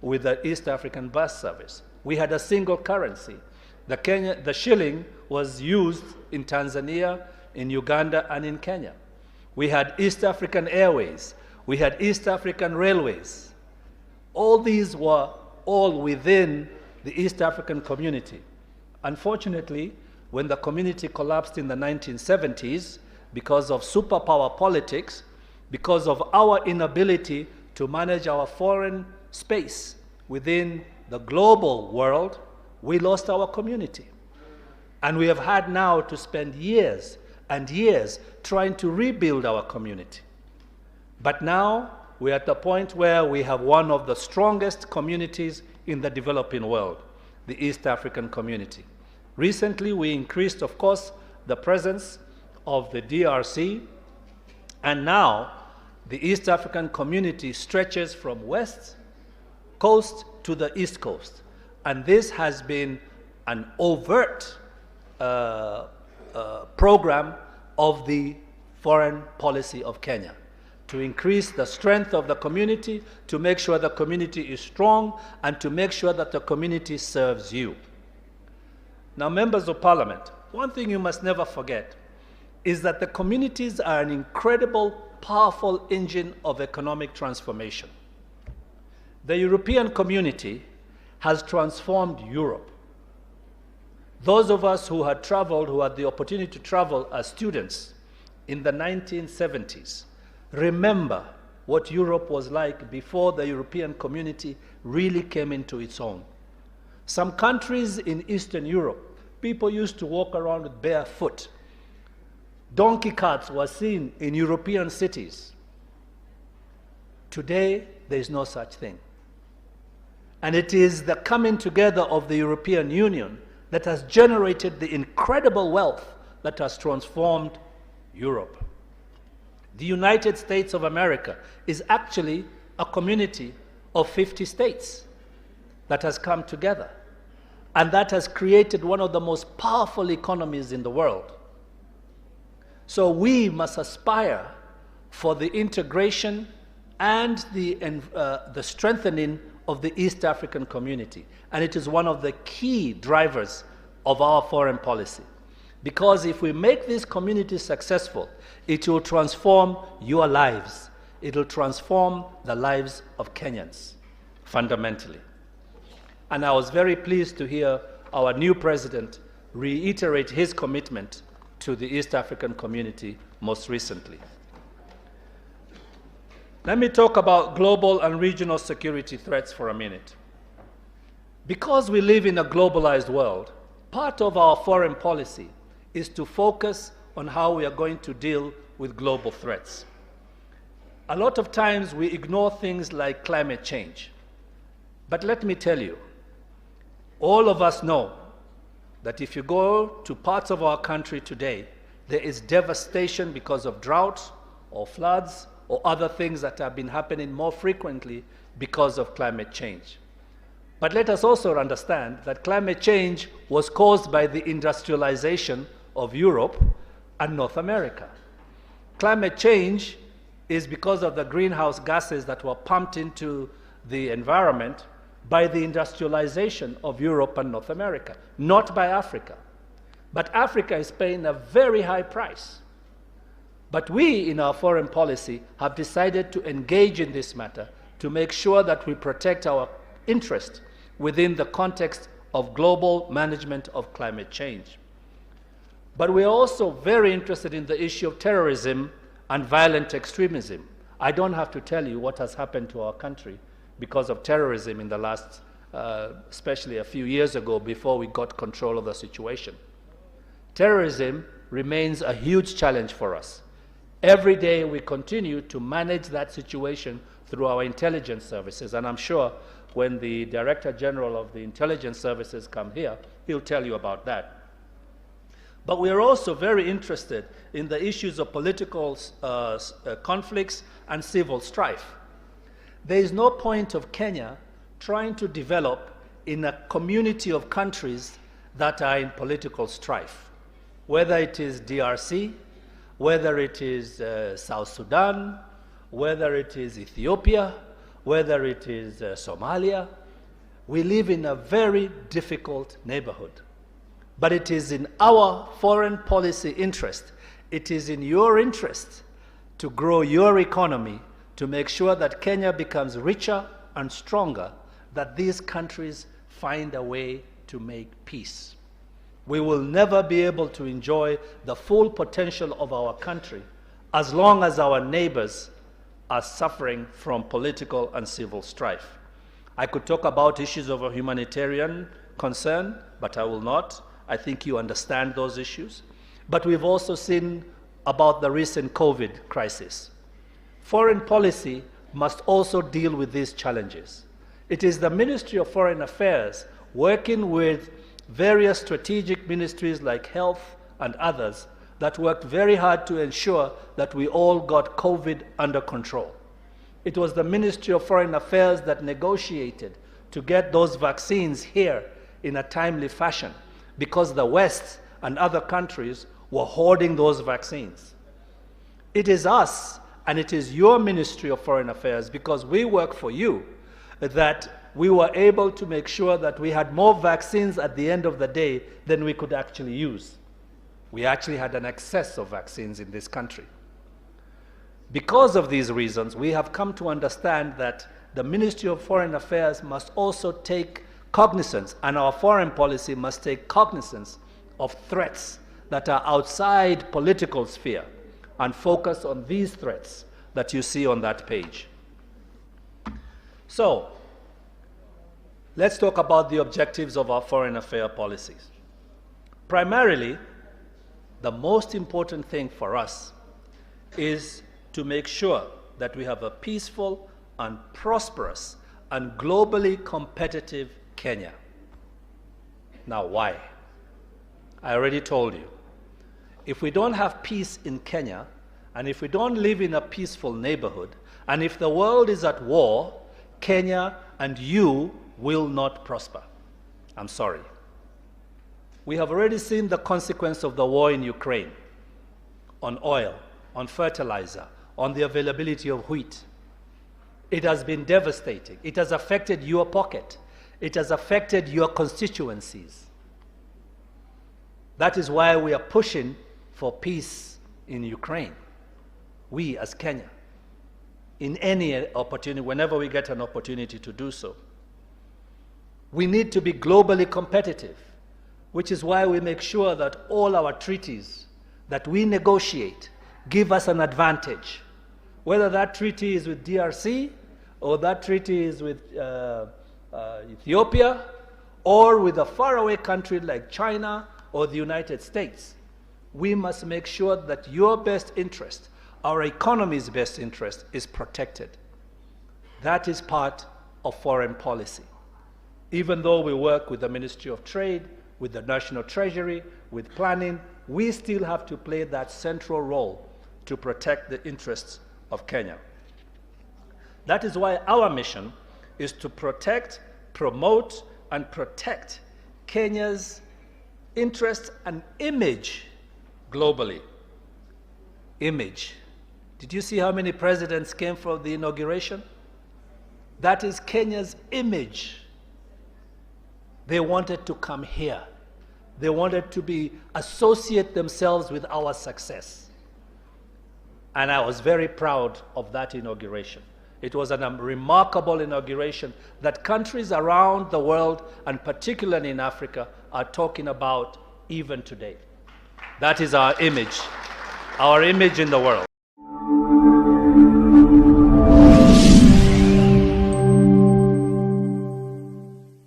With the East African bus service. We had a single currency. The shilling was used in Tanzania, in Uganda, and in Kenya. We had East African Airways. We had East African Railways. All these were all within the East African community. Unfortunately, when the community collapsed in the 1970s, because of superpower politics, because of our inability to manage our foreign space within the global world, we lost our community. And we have had now to spend years and years trying to rebuild our community. But now we're at the point where we have one of the strongest communities in the developing world, the East African community. Recently, we increased, of course, the presence of the DRC, and now the East African community stretches from west coast to the east coast. And this has been an overt program of the foreign policy of Kenya to increase the strength of the community, to make sure the community is strong, and to make sure that the community serves you. Now, members of parliament, one thing you must never forget is that the communities are an incredible, powerful engine of economic transformation. The European community has transformed Europe. Those of us who had traveled, who had the opportunity to travel as students in the 1970s, remember what Europe was like before the European community really came into its own. Some countries in Eastern Europe, people used to walk around with bare foot. Donkey carts were seen in European cities. Today, there is no such thing. And it is the coming together of the European Union that has generated the incredible wealth that has transformed Europe. The United States of America is actually a community of 50 states that has come together, and that has created one of the most powerful economies in the world. So we must aspire for the integration and the strengthening of the East African community. And it is one of the key drivers of our foreign policy. Because if we make this community successful, it will transform your lives. It will transform the lives of Kenyans, fundamentally. And I was very pleased to hear our new president reiterate his commitment to the East African community most recently. Let me talk about global and regional security threats for a minute. Because we live in a globalized world, part of our foreign policy is to focus on how we are going to deal with global threats. A lot of times we ignore things like climate change. But let me tell you, all of us know that if you go to parts of our country today, there is devastation because of drought or floods or other things that have been happening more frequently because of climate change. But let us also understand that climate change was caused by the industrialization of Europe and North America. Climate change is because of the greenhouse gases that were pumped into the environment by the industrialization of Europe and North America, not by Africa. But Africa is paying a very high price. But we, in our foreign policy, have decided to engage in this matter to make sure that we protect our interest within the context of global management of climate change. But we are also very interested in the issue of terrorism and violent extremism. I don't have to tell you what has happened to our country because of terrorism in the last, especially a few years ago before we got control of the situation. Terrorism remains a huge challenge for us. Every day we continue to manage that situation through our intelligence services, and I'm sure when the Director General of the Intelligence Services come here, he'll tell you about that. But we are also very interested in the issues of political conflicts and civil strife. There is no point of Kenya trying to develop in a community of countries that are in political strife, whether it is DRC, whether it is South Sudan, whether it is Ethiopia, whether it is Somalia. We live in a very difficult neighborhood. But it is in our foreign policy interest, it is in your interest to grow your economy, to make sure that Kenya becomes richer and stronger, that these countries find a way to make peace. We will never be able to enjoy the full potential of our country as long as our neighbors are suffering from political and civil strife. I could talk about issues of a humanitarian concern, but I will not. I think you understand those issues. But we've also seen about the recent COVID crisis. Foreign policy must also deal with these challenges. It is the Ministry of Foreign Affairs working with various strategic ministries like health and others that worked very hard to ensure that we all got COVID under control. It was the Ministry of Foreign Affairs that negotiated to get those vaccines here in a timely fashion because the West and other countries were hoarding those vaccines. It is us and it is your Ministry of Foreign Affairs, because we work for you, that we were able to make sure that we had more vaccines at the end of the day than we could actually use. We actually had an excess of vaccines in this country. Because of these reasons, we have come to understand that the Ministry of Foreign Affairs must also take cognizance, and our foreign policy must take cognizance of threats that are outside political sphere and focus on these threats that you see on that page. So, let's talk about the objectives of our foreign affairs policies. Primarily, the most important thing for us is to make sure that we have a peaceful and prosperous and globally competitive Kenya. Now, why? I already told you. If we don't have peace in Kenya, and if we don't live in a peaceful neighborhood, and if the world is at war, Kenya and you will not prosper. I'm sorry. We have already seen the consequence of the war in Ukraine on oil, on fertilizer, on the availability of wheat. It has been devastating. It has affected your pocket. It has affected your constituencies. That is why we are pushing for peace in Ukraine. We as Kenya, in any opportunity, whenever we get an opportunity to do so. We need to be globally competitive, which is why we make sure that all our treaties that we negotiate give us an advantage. Whether that treaty is with DRC, or that treaty is with Ethiopia, or with a faraway country like China or the United States, we must make sure that your best interest, our economy's best interest, is protected. That is part of foreign policy. Even though we work with the Ministry of Trade, with the National Treasury, with planning, we still have to play that central role to protect the interests of Kenya. That is why our mission is to protect, promote, and protect Kenya's interest and image globally. Image. Did you see how many presidents came for the inauguration? That is Kenya's image. They wanted to come here. They wanted to associate themselves with our success. And I was very proud of that inauguration. It was a remarkable inauguration that countries around the world, and particularly in Africa, are talking about even today. That is our image in the world.